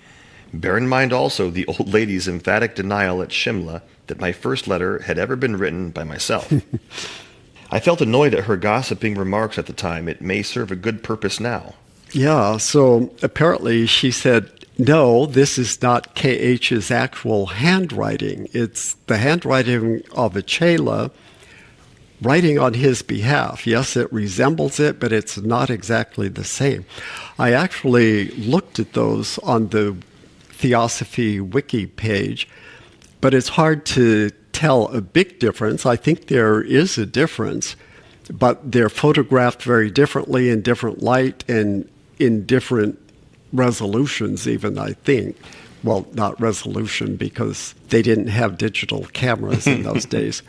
Bear in mind also the old lady's emphatic denial at Shimla that my first letter had ever been written by myself. I felt annoyed at her gossiping remarks at the time. It may serve a good purpose now.
Yeah, so apparently she said, no, this is not K.H.'s actual handwriting. It's the handwriting of a chela writing on his behalf. Yes, it resembles it, but it's not exactly the same. I actually looked at those on the Theosophy Wiki page, but it's hard to tell a big difference. I think there is a difference, but they're photographed very differently in different light and in different resolutions even, I think. Well, not resolution because they didn't have digital cameras in those days.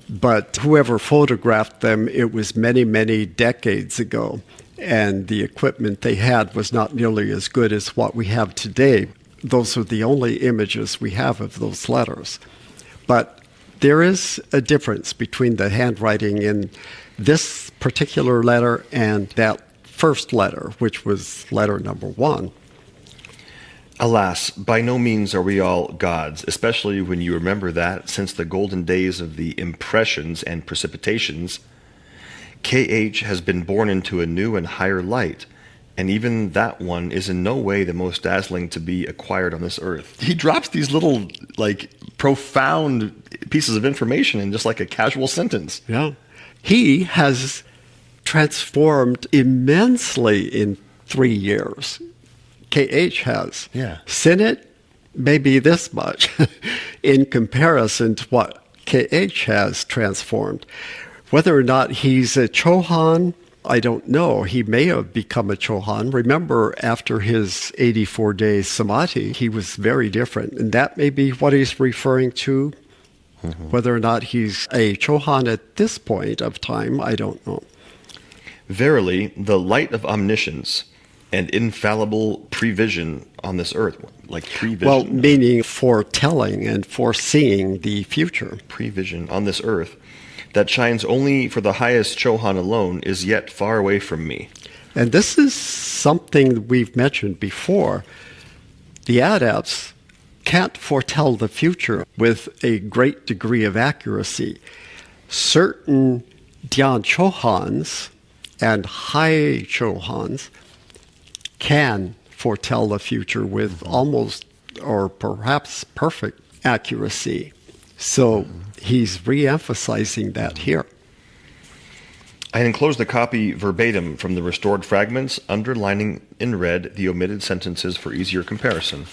But whoever photographed them, it was many, many decades ago. And the equipment they had was not nearly as good as what we have today. Those are the only images we have of those letters. But there is a difference between the handwriting in this particular letter and that first letter, which was letter number 1.
Alas, by no means are we all gods, especially when you remember that, since the golden days of the impressions and precipitations, K.H. has been born into a new and higher light, and even that one is in no way the most dazzling to be acquired on this earth. He drops these little, profound pieces of information in just like a casual sentence.
Yeah. He has transformed immensely in 3 years. K.H. has.
Yeah.
Sinnett, maybe this much in comparison to what K.H. has transformed. Whether or not he's a Chohan, I don't know. He may have become a Chohan. Remember, after his 84-day samadhi, he was very different. And that may be what he's referring to. Mm-hmm. Whether or not he's a Chohan at this point of time, I don't know.
Verily, the light of omniscience and infallible prevision on this earth, like prevision.
Well, meaning foretelling and foreseeing the future.
Prevision on this earth, that shines only for the highest Chohan alone, is yet far away from me.
And this is something we've mentioned before. The adepts can't foretell the future with a great degree of accuracy. Certain Dhyan Chohans and high Chohans can foretell the future with almost or perhaps perfect accuracy. So he's re-emphasizing that here.
I enclosed a copy verbatim from the restored fragments, underlining in red the omitted sentences for easier comparison.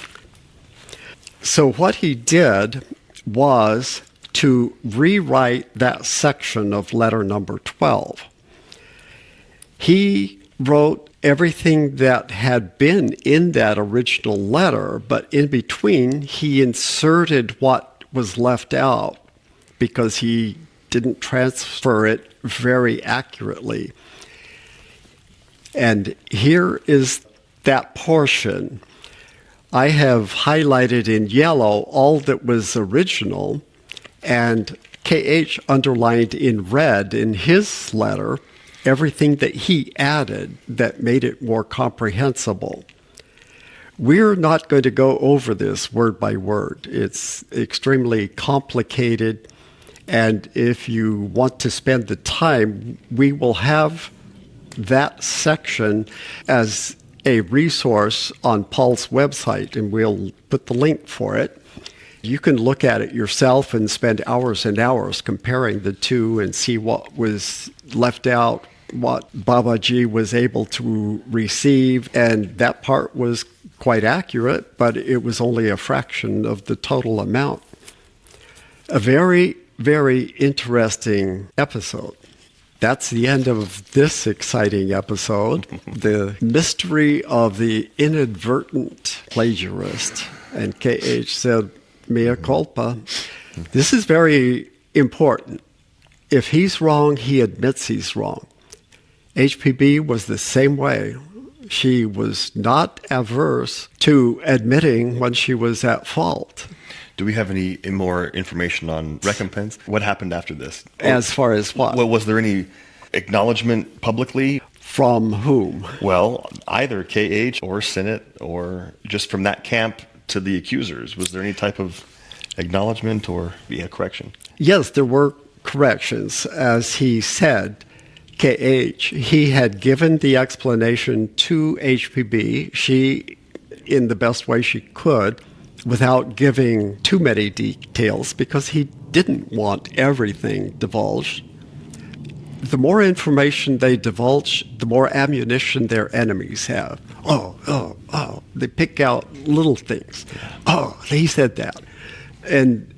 So what he did was to rewrite that section of letter number 12. He wrote everything that had been in that original letter, but in between he inserted what was left out because he didn't transfer it very accurately. And here is that portion. I have highlighted in yellow all that was original, and K.H. underlined in red in his letter everything that he added that made it more comprehensible. We're not going to go over this word by word. It's extremely complicated, and if you want to spend the time, we will have that section as a resource on Paul's website, and we'll put the link for it. You can look at it yourself and spend hours and hours comparing the two and see what was left out, what Babaji was able to receive, and that part was quite accurate, but it was only a fraction of the total amount. A very very interesting episode. That's the end of this exciting episode, The Mystery of the Inadvertent Plagiarist. And K.H. said, mea culpa. This is very important. If he's wrong, he admits he's wrong. HPB was the same way. She was not averse to admitting when she was at fault.
Do we have any more information on recompense? What happened after this?
As far as what?
Well, was there any acknowledgement publicly?
From whom?
Well, either KH or Senate or just from that camp to the accusers. Was there any type of acknowledgement or correction?
Yes, there were corrections. As he said, KH, he had given the explanation to HPB, she, in the best way she could, without giving too many details, because he didn't want everything divulged. The more information they divulge, the more ammunition their enemies have. Oh. They pick out little things. Oh, he said that. And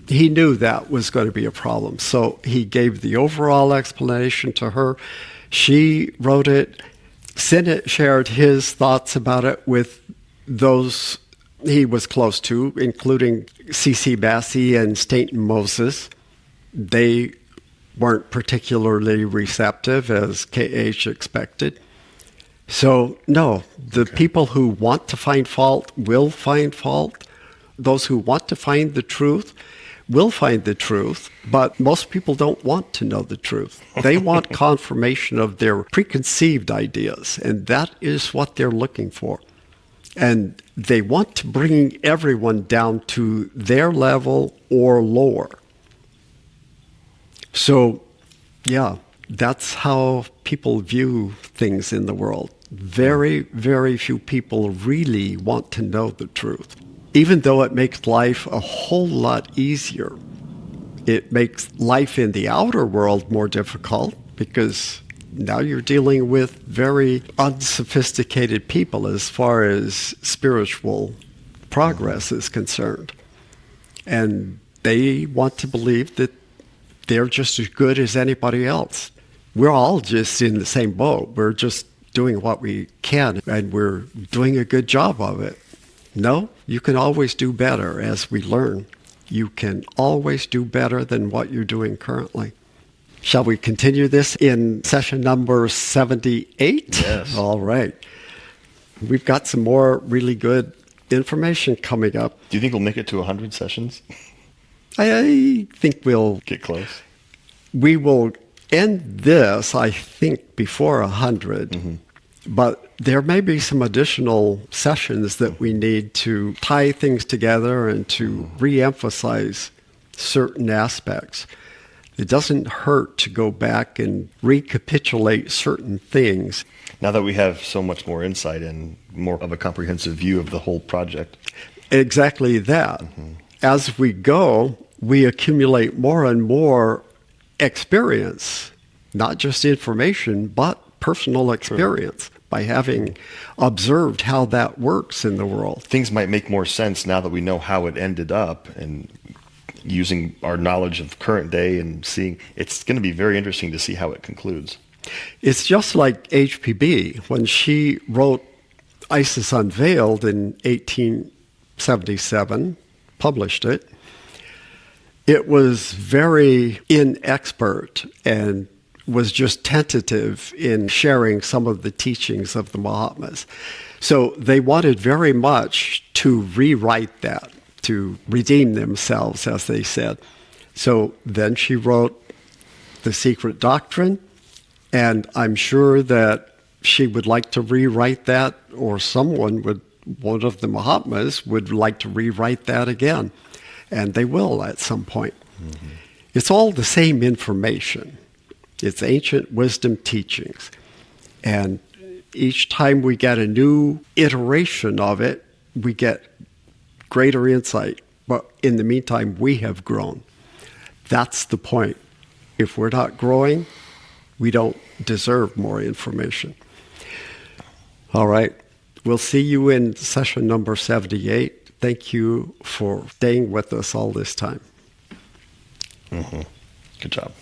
he knew that was going to be a problem. So he gave the overall explanation to her. She wrote it. Senate shared his thoughts about it with those he was close to, including C.C. Massey and Stanton Moses. They weren't particularly receptive, as K.H. expected. So, no, the people who want to find fault will find fault. Those who want to find the truth will find the truth, but most people don't want to know the truth. They want confirmation of their preconceived ideas, and that is what they're looking for. And they want to bring everyone down to their level or lower. So, yeah, that's how people view things in the world. Very, very few people really want to know the truth. Even though it makes life a whole lot easier, it makes life in the outer world more difficult because now you're dealing with very unsophisticated people as far as spiritual progress is concerned. And they want to believe that they're just as good as anybody else. We're all just in the same boat. We're just doing what we can, and we're doing a good job of it. No, you can always do better as we learn. You can always do better than what you're doing currently. Shall we continue this in session number 78?
Yes.
All right. We've got some more really good information coming up.
Do you think we'll make it to 100 sessions?
I think we'll
Get close.
We will end this, I think, before 100. Mm-hmm. But there may be some additional sessions that we need to tie things together and to re-emphasize certain aspects. It doesn't hurt to go back and recapitulate certain things.
Now that we have so much more insight and more of a comprehensive view of the whole project.
Exactly that. Mm-hmm. As we go, we accumulate more and more experience, not just information, but personal experience. True. By having observed how that works in the world.
Things might make more sense now that we know how it ended up, and using our knowledge of current day and seeing, it's going to be very interesting to see how it concludes.
It's just like HPB. When she wrote Isis Unveiled in 1877, published it, it was very inexpert and was just tentative in sharing some of the teachings of the Mahatmas. So they wanted very much to rewrite that, to redeem themselves, as they said. So then she wrote The Secret Doctrine, and I'm sure that she would like to rewrite that, or one of the Mahatmas would like to rewrite that again. And they will at some point. Mm-hmm. It's all the same information. It's ancient wisdom teachings. And each time we get a new iteration of it, we get greater insight. But in the meantime, we have grown. That's the point. If we're not growing, we don't deserve more information. All right. We'll see you in session number 78. Thank you for staying with us all this time.
Good job.